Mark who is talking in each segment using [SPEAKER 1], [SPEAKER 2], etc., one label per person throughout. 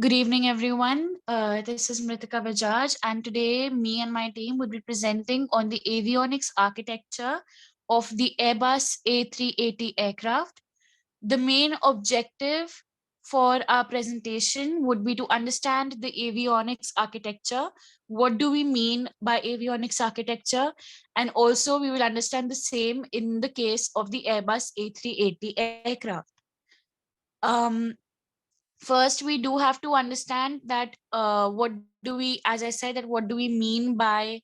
[SPEAKER 1] Good evening, everyone. This is Mritika Bajaj, and today me and my team will be presenting on the avionics architecture of the Airbus A380 aircraft. The main objective for our presentation would be to understand the avionics architecture. What do we mean by avionics architecture? And also, we will understand the same in the case of the Airbus A380 aircraft. Um, First, we do have to understand that what do we, as I said, that what do we mean by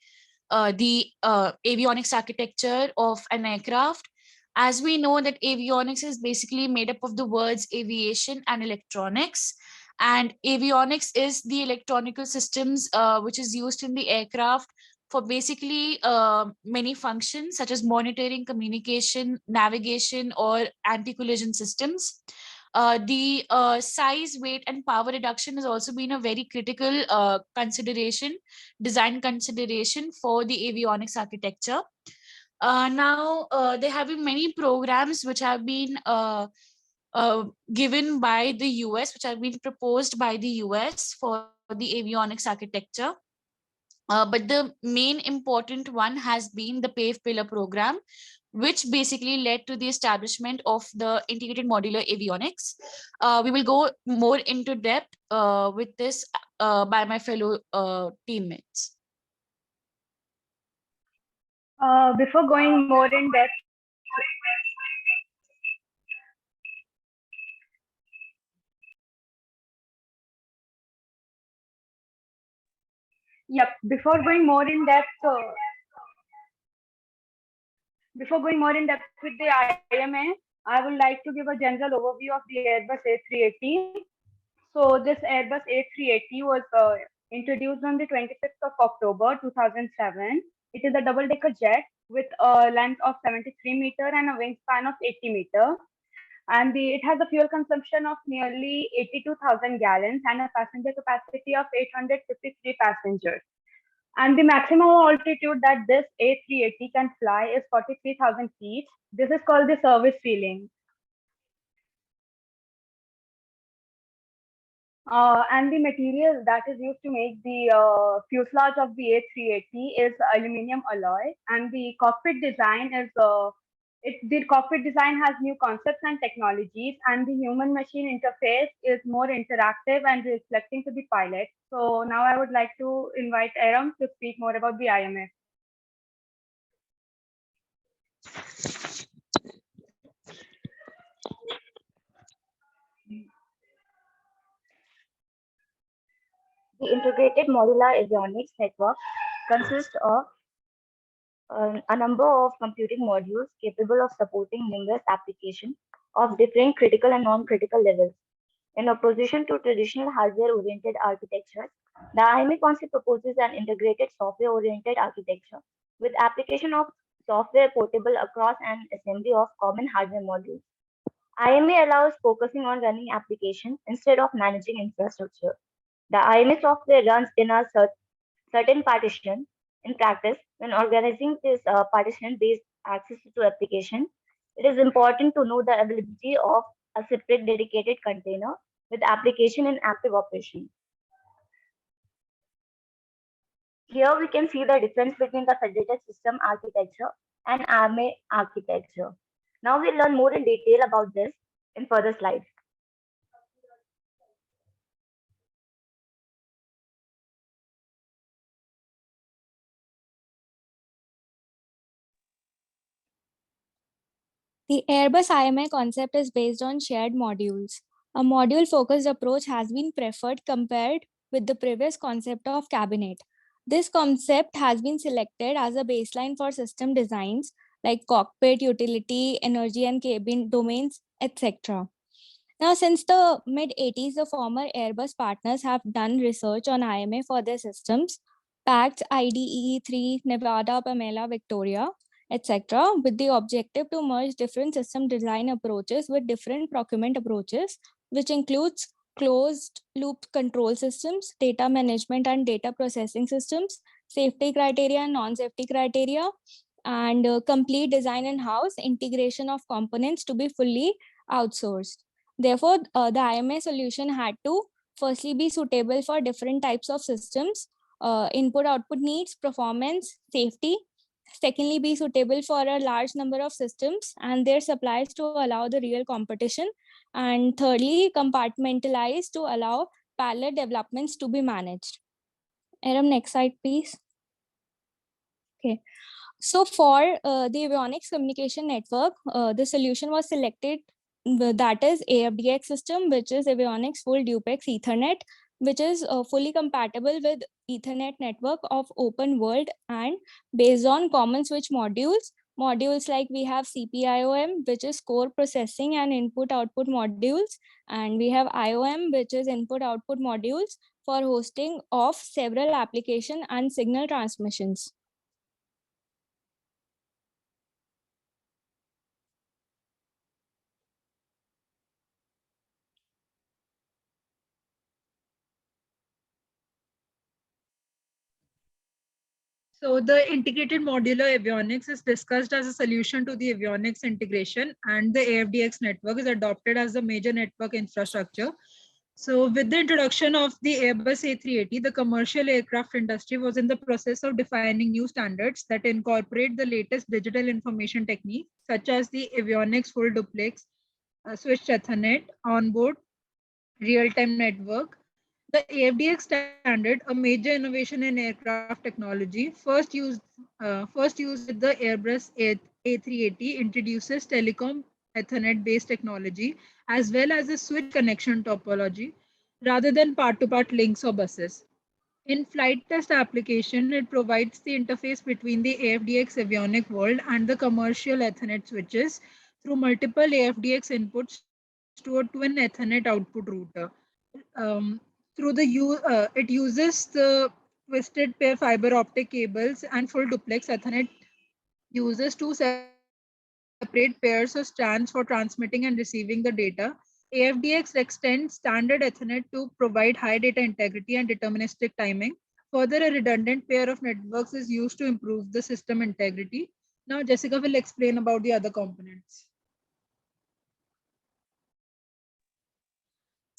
[SPEAKER 1] the avionics architecture of an aircraft. As we know that avionics is basically made up of the words aviation and electronics, and avionics is the electronical systems which is used in the aircraft for basically many functions such as monitoring, communication, navigation, or anti-collision systems. The size, weight, and power reduction has also been a very critical design consideration for the avionics architecture. Now, there have been many programs which have been given by the US, which have been proposed by the US for the avionics architecture. But the main important one has been the PAVE Pillar program, which basically led to the establishment of the integrated modular avionics. We will go more into depth with this by my fellow teammates.
[SPEAKER 2] Before going more in depth, yep. Before going more in depth with the IMA, I would like to give a general overview of the Airbus A380. So this Airbus A380 was introduced on the 26th of October 2007. It is a double-decker jet with a length of 73 meter and a wingspan of 80 meter. And it has a fuel consumption of nearly 82,000 gallons and a passenger capacity of 853 passengers. And the maximum altitude that this A380 can fly is 43,000 feet. This is called the service ceiling. And the material that is used to make the fuselage of the A380 is aluminum alloy, and the cockpit design is the cockpit design has new concepts and technologies, and the human machine interface is more interactive and reflecting to the pilot. So now I would like to invite Aram to speak more about the IMF.
[SPEAKER 3] The integrated modular avionics network consists of a number of computing modules capable of supporting numerous applications of different critical and non-critical levels. In opposition to traditional hardware-oriented architectures, the IMA concept proposes an integrated software-oriented architecture with application of software portable across an assembly of common hardware modules. IMA allows focusing on running applications instead of managing infrastructure. The IMA software runs in a certain partition. In practice, when organizing this partition-based access to application, it is important to know the availability of a separate dedicated container with application in active operation. Here we can see the difference between the federated system architecture and IMA architecture. Now we'll learn more in detail about this in further slides.
[SPEAKER 4] The Airbus IMA concept is based on shared modules. A module-focused approach has been preferred compared with the previous concept of cabinet. This concept has been selected as a baseline for system designs like cockpit, utility, energy and cabin domains, etc. Now, since the mid-80s, the former Airbus partners have done research on IMA for their systems, PACS, IDEE3, Nevada, Pamela, Victoria, etc., with the objective to merge different system design approaches with different procurement approaches, which includes closed loop control systems, data management and data processing systems, safety criteria and non-safety criteria, and complete design in-house, integration of components to be fully outsourced. Therefore, the IMA solution had to firstly be suitable for different types of systems, input output needs, performance, safety. Secondly, be suitable for a large number of systems and their supplies to allow the real competition. And thirdly, compartmentalize to allow parallel developments to be managed. Aram, next slide, please. Okay. So for the avionics communication network, the solution was selected, that is AFDX system, which is avionics full duplex Ethernet, which is fully compatible with Ethernet network of open world and based on common switch modules. Modules like we have CPIOM, which is core processing and input output modules, and we have IOM, which is input output modules for hosting of several application and signal transmissions.
[SPEAKER 5] So the integrated modular avionics is discussed as a solution to the avionics integration, and the AFDX network is adopted as the major network infrastructure. So with the introduction of the Airbus A380, the commercial aircraft industry was in the process of defining new standards that incorporate the latest digital information techniques, such as the avionics full duplex, switched Ethernet, onboard real-time network. The AFDX standard, a major innovation in aircraft technology, first used with the Airbus A380, introduces telecom Ethernet-based technology as well as a switch connection topology rather than part-to-part links or buses. In flight test application, it provides the interface between the AFDX avionic world and the commercial Ethernet switches through multiple AFDX inputs to a twin Ethernet output router. Um, it uses the twisted pair fiber optic cables and full duplex Ethernet uses two separate pairs of strands for transmitting and receiving the data. AFDX extends standard Ethernet to provide high data integrity and deterministic timing. Further, a redundant pair of networks is used to improve the system integrity. Now, Jessica will explain about the other components.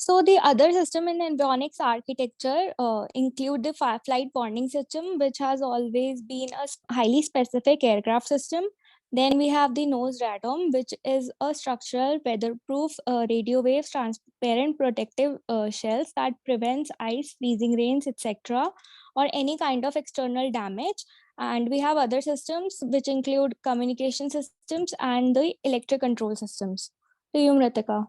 [SPEAKER 4] So the other system in avionics architecture include the flight bonding system, which has always been a highly specific aircraft system. Then we have the nose radome, which is a structural, weatherproof, radio waves, transparent protective shells that prevents ice, freezing rains, etc., or any kind of external damage. And we have other systems which include communication systems and the electric control systems. To you, Mritika.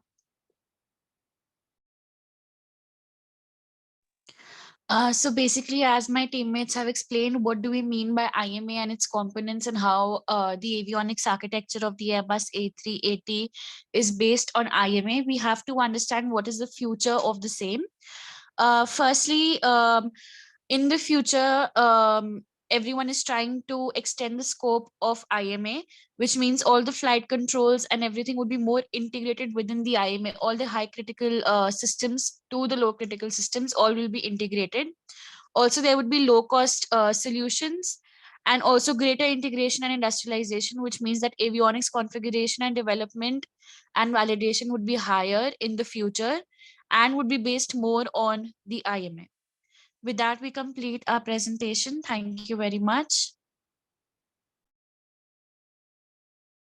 [SPEAKER 1] So basically, as my teammates have explained, what do we mean by IMA and its components and how the avionics architecture of the Airbus A380 is based on IMA, we have to understand what is the future of the same. Firstly, in the future, everyone is trying to extend the scope of IMA, which means all the flight controls and everything would be more integrated within the IMA. All the high critical systems to the low critical systems all will be integrated. Also, there would be low cost solutions and also greater integration and industrialization, which means that avionics configuration and development and validation would be higher in the future and would be based more on the IMA. With that, we complete our presentation. Thank you very much.